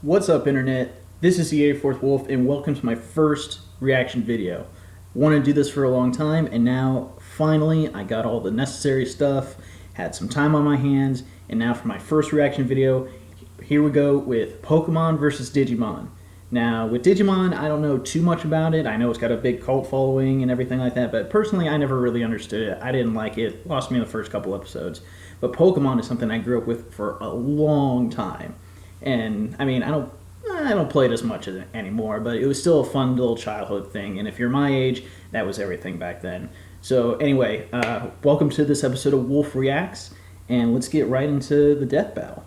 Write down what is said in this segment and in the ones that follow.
What's up, Internet? This is the 84th Wolf, and welcome to my first reaction video. Wanted to do this for a long time, and now, finally, I got all the necessary stuff, had some time on my hands, and now for my first reaction video, here we go with Pokemon versus Digimon. Now, with Digimon, I don't know too much about it. I know it's got a big cult following and everything like that, but personally, I never really understood it. I didn't like it. Lost me in the first couple episodes. But Pokemon is something I grew up with for a long time. And I mean, I don't play it as much anymore, but it was still a fun little childhood thing. And if you're my age, that was everything back then. So anyway, welcome to this episode of Wolf Reacts, and let's get right into the death battle.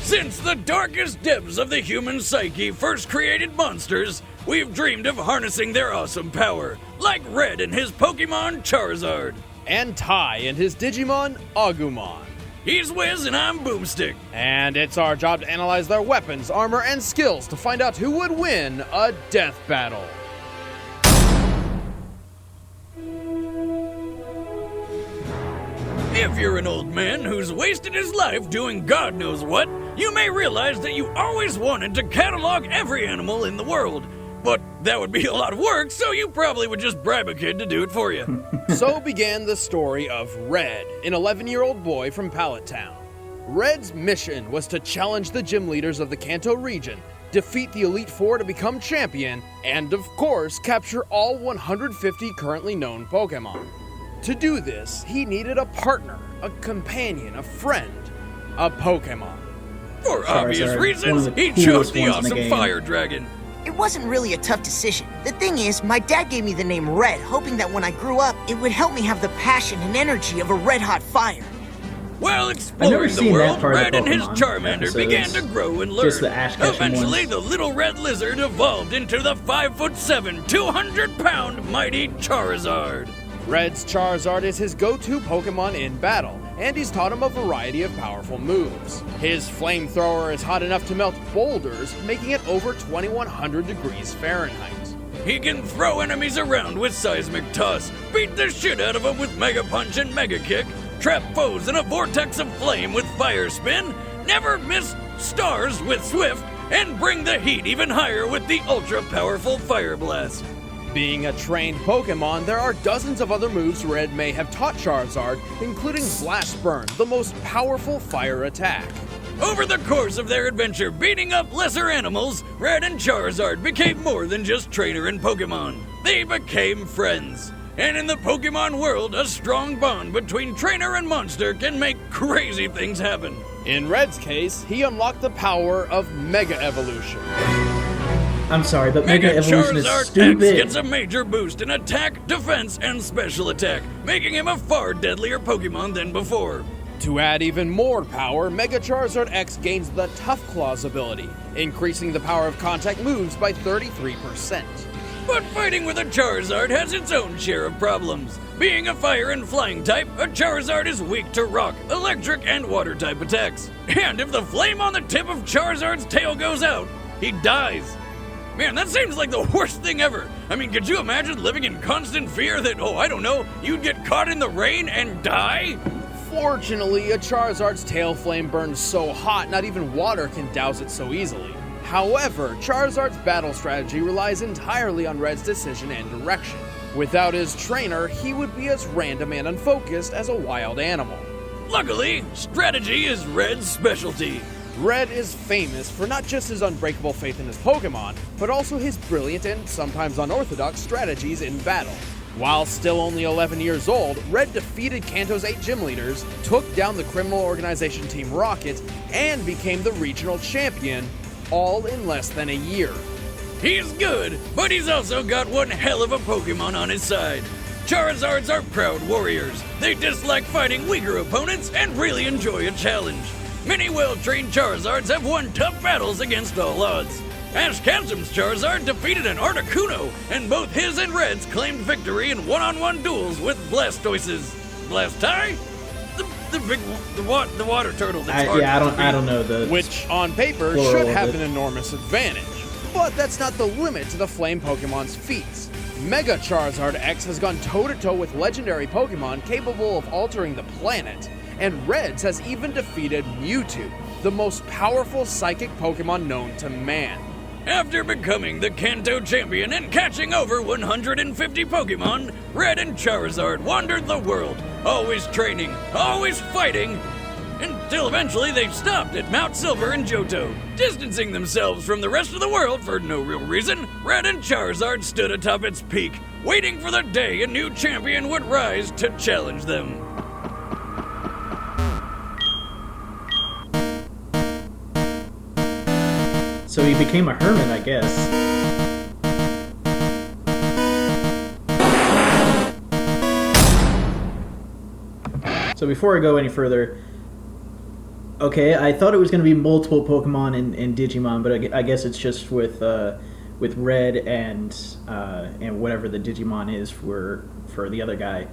Since the darkest depths of the human psyche first created monsters, we've dreamed of harnessing their awesome power, like Red and his Pokémon Charizard. And Tai and his Digimon Agumon. He's Wiz and I'm Boomstick. And it's our job to analyze their weapons, armor, and skills to find out who would win a death battle. If you're an old man who's wasted his life doing God knows what, you may realize that you always wanted to catalog every animal in the world. But that would be a lot of work, so you probably would just bribe a kid to do it for you. So began the story of Red, an 11-year-old boy from Pallet Town. Red's mission was to challenge the gym leaders of the Kanto region, defeat the Elite Four to become champion, and of course, capture all 150 currently known Pokemon. To do this, he needed a partner, a companion, a friend, a Pokemon. For obvious Charizard, reasons, he coolest chose the ones in the awesome game. Fire Dragon. It wasn't really a tough decision. The thing is, my dad gave me the name Red, hoping that when I grew up, it would help me have the passion and energy of a red-hot fire. While never exploring the seen that world, part of Red and his Pokemon Charmander episodes. began to grow and learn. Just the Ash Ketchum Eventually, ones. the little red lizard evolved into the 5'7", 200-pound mighty Charizard. Red's Charizard is his go-to Pokemon in battle, and he's taught him a variety of powerful moves. His flamethrower is hot enough to melt boulders, making it over 2100 degrees Fahrenheit. He can throw enemies around with Seismic Toss, beat the shit out of them with Mega Punch and Mega Kick, trap foes in a vortex of flame with Fire Spin, never miss stars with Swift, and bring the heat even higher with the ultra-powerful Fire Blast. Being a trained Pokemon, there are dozens of other moves Red may have taught Charizard, including Blast Burn, the most powerful fire attack. Over the course of their adventure beating up lesser animals, Red and Charizard became more than just trainer and Pokemon. They became friends. And in the Pokemon world, a strong bond between trainer and monster can make crazy things happen. In Red's case, he unlocked the power of Mega Evolution. I'm sorry, but Mega Evolution is Charizard X stupid. gets a major boost in attack, defense, and special attack, making him a far deadlier Pokemon than before. To add even more power, Mega Charizard X gains the Tough Claws ability, increasing the power of contact moves by 33%. But fighting with a Charizard has its own share of problems. Being a fire and flying type, a Charizard is weak to rock, electric, and water type attacks. And if the flame on the tip of Charizard's tail goes out, he dies. Man, that seems like the worst thing ever. I mean, could you imagine living in constant fear that, you'd get caught in the rain and die? Fortunately, a Charizard's tail flame burns so hot not even water can douse it so easily. However, Charizard's battle strategy relies entirely on Red's decision and direction. Without his trainer, he would be as random and unfocused as a wild animal. Luckily, strategy is Red's specialty. Red is famous for not just his unbreakable faith in his Pokemon, but also his brilliant and sometimes unorthodox strategies in battle. While still only 11 years old, Red defeated Kanto's 8 gym leaders, took down the criminal organization Team Rocket, and became the regional champion, all in less than a year. He's good, but he's also got one hell of a Pokemon on his side. Charizards are proud warriors. They dislike fighting weaker opponents and really enjoy a challenge. Many well-trained Charizards have won tough battles against all odds. Ash Ketchum's Charizard defeated an Articuno, and both his and Red's claimed victory in one-on-one duels with Blastoise's Blastai? The water turtle that's hard to I beat. don't know the Which, on paper, plural should of have it. an enormous advantage. But that's not the limit to the Flame Pokemon's feats. Mega Charizard X has gone toe-to-toe with legendary Pokemon capable of altering the planet, and Reds has even defeated Mewtwo, the most powerful psychic Pokemon known to man. After becoming the Kanto champion and catching over 150 Pokemon, Red and Charizard wandered the world, always training, always fighting, until eventually they stopped at Mount Silver in Johto. Distancing themselves from the rest of the world for no real reason, Red and Charizard stood atop its peak, waiting for the day a new champion would rise to challenge them. So he became a hermit, I guess. So before I go any further, okay, I thought it was going to be multiple Pokemon in Digimon, but I guess it's just with Red and whatever the Digimon is for the other guy.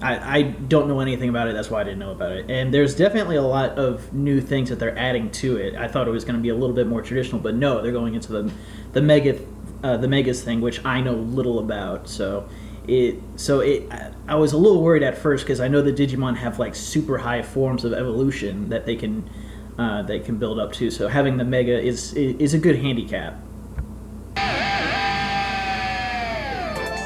I don't know anything about it. That's why I didn't know about it. And there's definitely a lot of new things that they're adding to it. I thought it was going to be a little bit more traditional, but no, they're going into the Megas thing, which I know little about. I was a little worried at first because I know the Digimon have like super high forms of evolution that they can build up to. So having the Mega is a good handicap.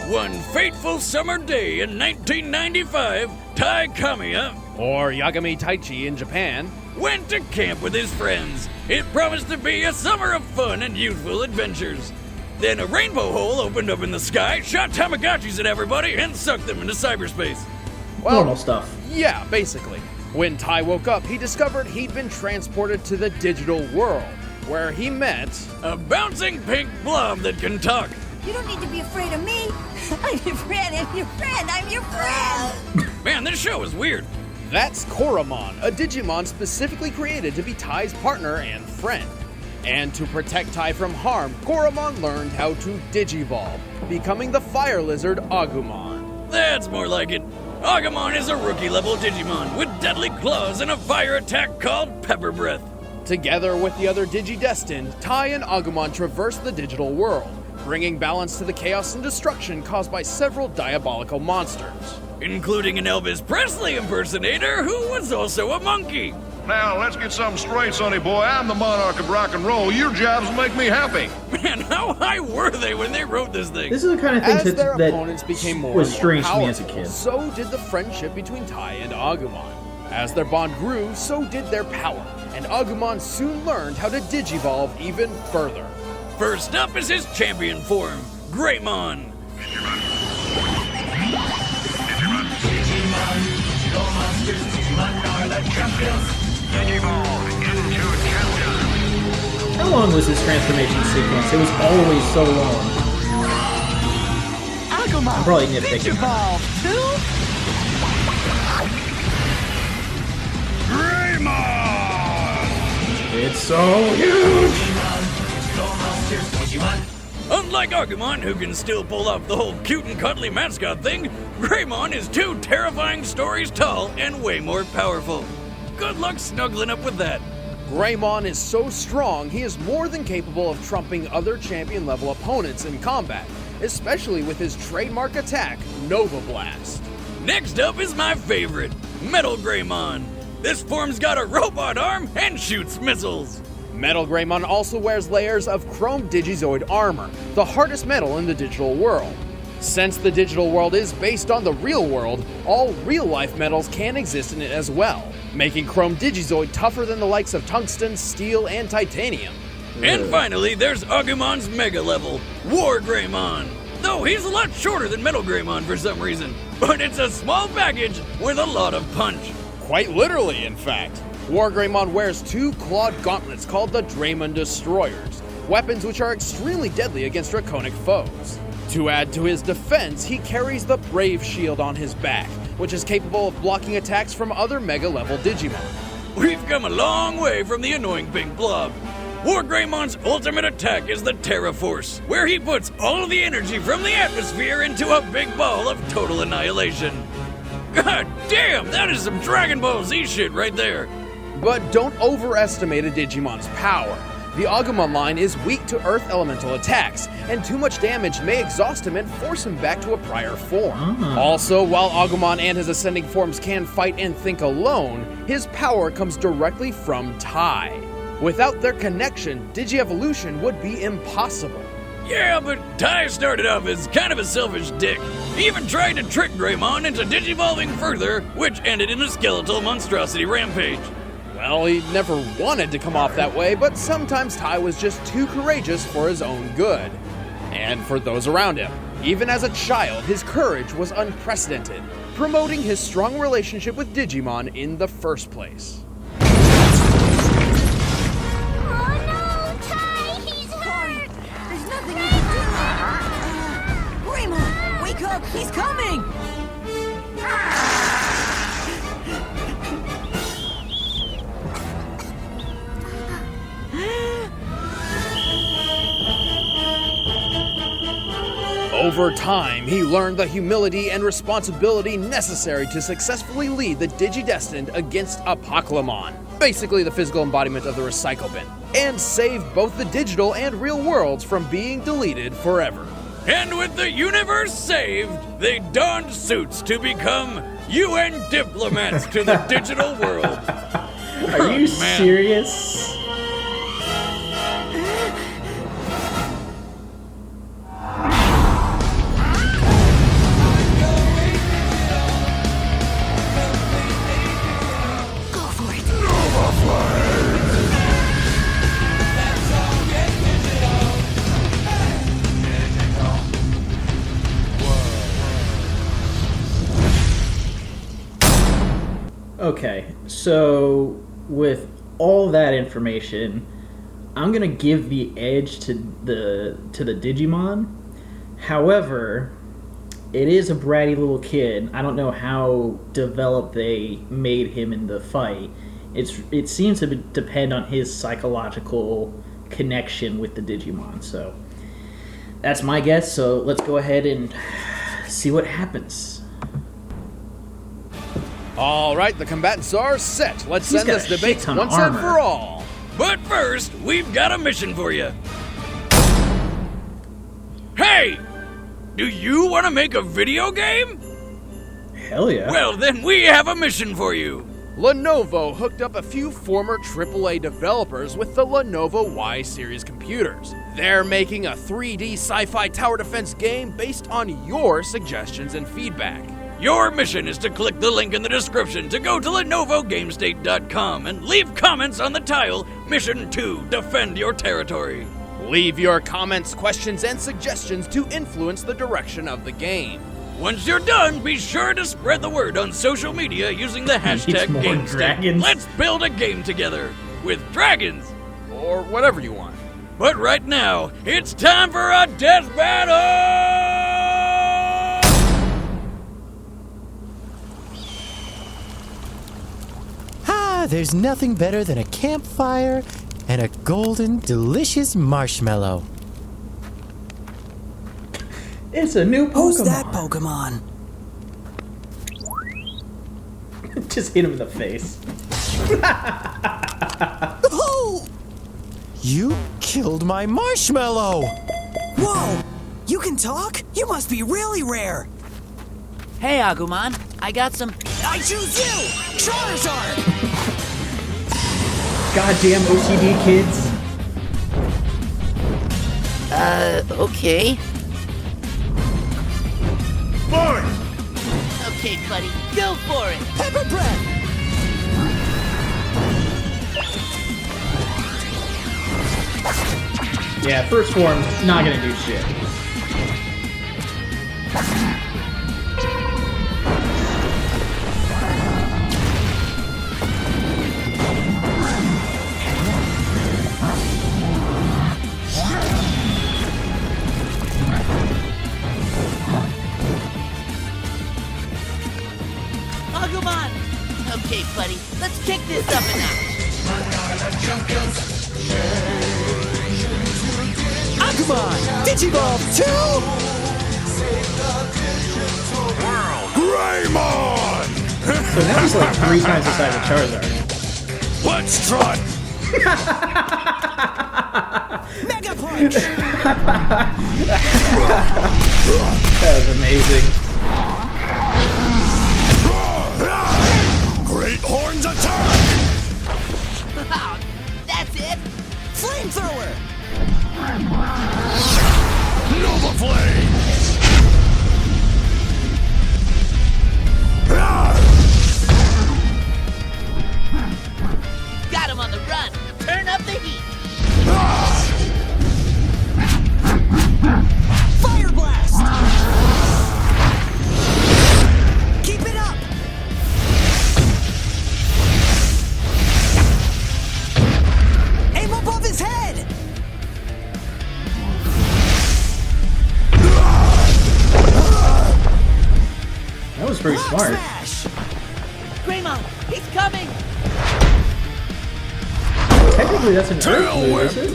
One fateful summer day in 1995, Tai Kamiya, Or Yagami Taichi in Japan, went to camp with his friends. It promised to be a summer of fun and youthful adventures. Then a rainbow hole opened up in the sky, shot Tamagotchis at everybody, and sucked them into cyberspace. well, Normal stuff. yeah, basically. When Tai woke up, he discovered he'd been transported to the digital world, where he met... A bouncing pink blob that can talk. You don't need to be afraid of me. I'm your friend, I'm your friend, I'm your friend. Man, this show is weird. That's Koromon, a Digimon specifically created to be Tai's partner and friend. And to protect Tai from harm, Koromon learned how to Digivolve, becoming the fire lizard Agumon. That's more like it. Agumon is a rookie-level Digimon with deadly claws and a fire attack called Pepper Breath. Together with the other Digidestined, Tai and Agumon traverse the digital world, bringing balance to the chaos and destruction caused by several diabolical monsters. Including an Elvis Presley impersonator who was also a monkey. Now, let's get something straight, sonny boy. I'm the monarch of rock and roll. Your jobs make me happy. Man, how high were they when they wrote this thing? This is the kind of As thing their opponents that became more was and more strange to me powerful, as a kid. so did the friendship between Tai and Agumon. As their bond grew, so did their power, and Agumon soon learned how to Digivolve even further. First up is his champion form, Greymon. How long was this transformation sequence? It was always so long. Agumon, Probably nitpicking. Digivolve, too? It's so huge! Unlike Agumon, who can still pull off the whole cute and cuddly mascot thing, Greymon is 2 terrifying stories tall and way more powerful. Good luck snuggling up with that. Greymon is so strong, he is more than capable of trumping other champion-level opponents in combat, especially with his trademark attack, Nova Blast. Next up is my favorite, Metal Greymon. This form's got a robot arm and shoots missiles. Metal Greymon also wears layers of chrome Digizoid armor, the hardest metal in the digital world. Since the digital world is based on the real world, all real-life metals can exist in it as well, making chrome Digizoid tougher than the likes of tungsten, steel, and titanium. And finally, there's Agumon's Mega level, War Greymon. Though he's a lot shorter than Metal Greymon for some reason, but it's a small package with a lot of punch. Quite literally, in fact. War Greymon wears 2 clawed gauntlets called the Draymond Destroyers, weapons which are extremely deadly against draconic foes. To add to his defense, he carries the Brave Shield on his back, which is capable of blocking attacks from other Mega-level Digimon. We've come a long way from the annoying pink blob. War Greymon's ultimate attack is the Terra Force, where he puts all the energy from the atmosphere into a big ball of total annihilation. God damn, that is some Dragon Ball Z shit right there. But don't overestimate a Digimon's power. The Agumon line is weak to earth elemental attacks, and too much damage may exhaust him and force him back to a prior form. Also, while Agumon and his ascending forms can fight and think alone, his power comes directly from Tai. Without their connection, Digievolution would be impossible. Yeah, but Tai started off as kind of a selfish dick. He even tried to trick Greymon into digivolving further, which ended in a skeletal monstrosity rampage. Well, he never wanted to come off that way, but sometimes Tai was just too courageous for his own good. And for those around him. Even as a child, his courage was unprecedented, promoting his strong relationship with Digimon in the first place. He's coming! Over time, he learned the humility and responsibility necessary to successfully lead the Digidestined against Apocalypse, basically the physical embodiment of the recycle bin, and saved both the digital and real worlds from being deleted forever. And with the universe saved, they donned suits to become UN diplomats to the digital world. Are you serious? Okay, so with all that information, I'm gonna give the edge to the Digimon. However, it is a bratty little kid. I don't know how developed they made him in the fight. It seems to depend on his psychological connection with the Digimon. So that's my guess. So let's go ahead and see what happens. All right, the combatants are set. Let's end this debate once and for all. But first, we've got a mission for you. Hey! Do you want to make a video game? Hell yeah. Well, then we have a mission for you. Lenovo hooked up a few former AAA developers with the Lenovo Y series computers. They're making a 3D sci-fi tower defense game based on your suggestions and feedback. Your mission is to click the link in the description to go to LenovoGameState.com and leave comments on the tile Mission 2, Defend Your Territory. Leave your comments, questions, and suggestions to influence the direction of the game. Once you're done, be sure to spread the word on social media using the hashtag GameState. Let's build a game together with dragons. Or whatever you want. But right now, it's time for a death battle! There's nothing better than a campfire and a golden, delicious marshmallow. It's a new Pokemon. Who's that Pokemon? Just hit him in the face. Oh! You killed my marshmallow! Whoa! You can talk? You must be really rare. Hey, Agumon, I got some... I choose you! Charizard! Goddamn OCD kids. Okay. Boy! Okay, buddy, go for it! Pepper breath! Yeah, first form, not gonna do shit. Agumon! Okay, buddy, let's kick this up a notch. Agumon! Digivolve 2! Greymon! So now he's like 3 times the size of Charizard. Let's try! Mega Punch! That was amazing. Great Horns attack! Oh, that's it? Flamethrower! Nova Flame! Got him on the run. Turn up the heat. Fire Blast! Keep it up! Aim above his head! That was pretty Rock smart. Smash! Greymon, he's coming. Technically, that's an Earth move, is it?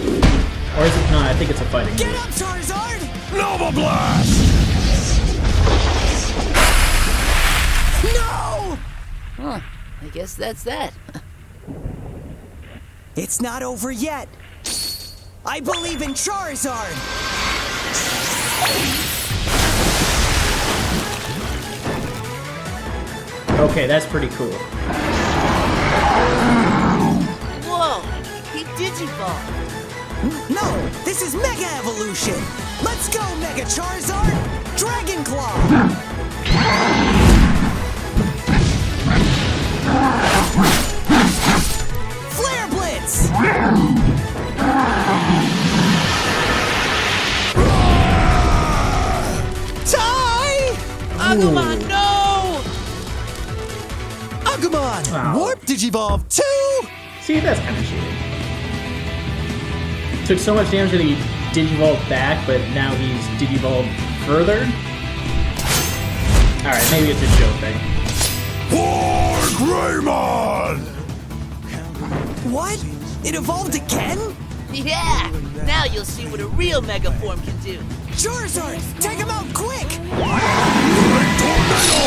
Or is it not? I think it's a fighting Get move. up, Charizard! Nova Blast! No! Huh, I guess that's that. It's not over yet. I believe in Charizard! Okay, that's pretty cool. Whoa, he digivolved. No, this is Mega Evolution! Let's go, Mega Charizard! Dragon Claw! Flare Blitz! Tai! Agumon, no! Agumon! Wow. Warp Digivolve 2! See, that's kind of cheating. Took so much damage that he digivolved back, but now he's digivolved further. Alright, maybe it's a show thing. For Greymon! What? It evolved again? Yeah, now you'll see what a real Mega Form can do. Charizard, take him out quick! Great Tornado!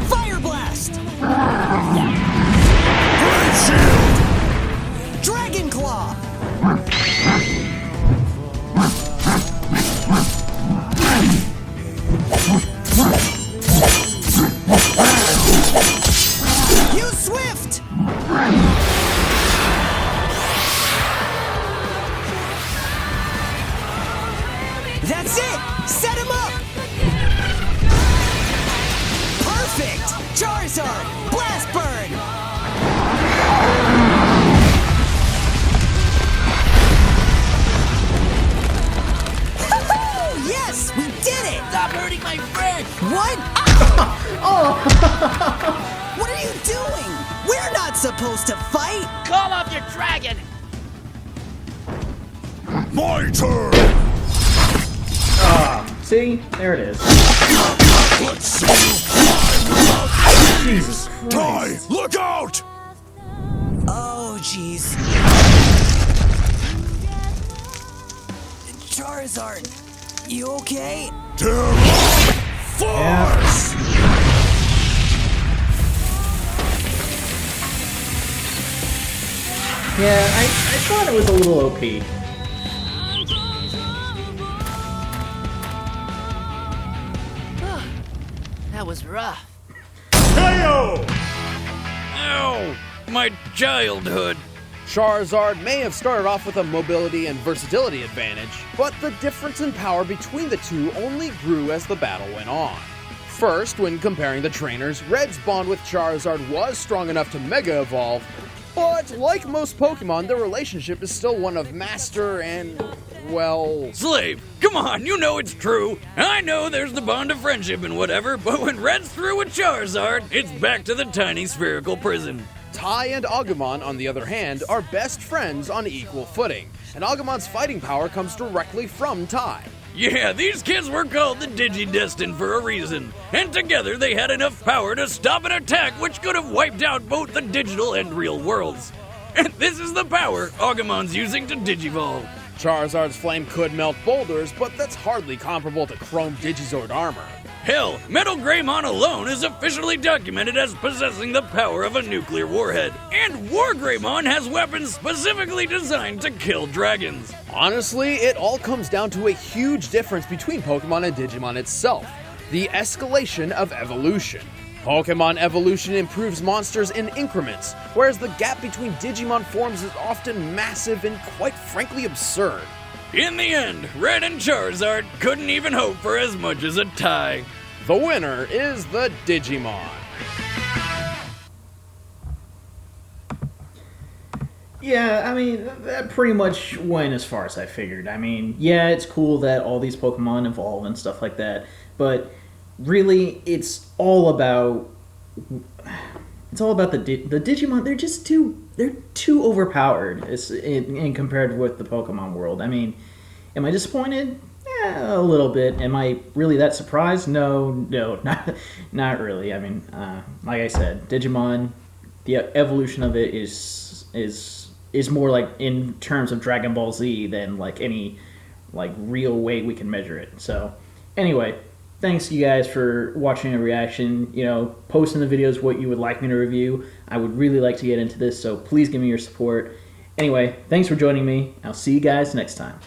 Fire Blast! Great Shield! Dragon Claw! Use Swift! That's it! Set him up! Perfect! Charizard! Blast Burn! Yes! We did it! Stop hurting my friend! What? What are you doing? We're not supposed to fight! Call off your dragon! My turn! See? There it is. Let's see you fly without Jesus Tai, Christ. look out! Oh, jeez. Charizard, you okay? Force! Yeah, I thought it was a little OP. That was rough. KO! Ow! My childhood! Charizard may have started off with a mobility and versatility advantage, but the difference in power between the two only grew as the battle went on. First, when comparing the trainers, Red's bond with Charizard was strong enough to Mega Evolve, but like most Pokemon, their relationship is still one of master and, well... Slave, come on, you know it's true. I know there's the bond of friendship and whatever, but when Red's through with Charizard, it's back to the tiny spherical prison. Tai and Agumon, on the other hand, are best friends on equal footing, and Agumon's fighting power comes directly from Tai. Yeah, these kids were called the Digi-Destined for a reason, and together they had enough power to stop an attack which could have wiped out both the digital and real worlds. And this is the power Agumon's using to Digivolve. Charizard's flame could melt boulders, but that's hardly comparable to Chrome Digizord armor. Hell, Metal Greymon alone is officially documented as possessing the power of a nuclear warhead. And War Greymon has weapons specifically designed to kill dragons. Honestly, it all comes down to a huge difference between Pokemon and Digimon itself: the escalation of evolution. Pokemon evolution improves monsters in increments, whereas the gap between Digimon forms is often massive and quite frankly absurd. In the end, Red and Charizard couldn't even hope for as much as a tie. The winner is the Digimon. Yeah, I mean, that pretty much went as far as I figured. I mean, yeah, it's cool that all these Pokemon evolve and stuff like that, but really, it's all about the Digimon. They're just too overpowered in compared with the Pokemon world. I mean, am I disappointed? Yeah, a little bit. Am I really that surprised? No, not really. I mean, like I said, Digimon, the evolution of it is more like in terms of Dragon Ball Z than like any like real way we can measure it. So, anyway. Thanks you guys for watching a reaction. You know, post in the videos what you would like me to review. I would really like to get into this, so please give me your support. Anyway, thanks for joining me. I'll see you guys next time.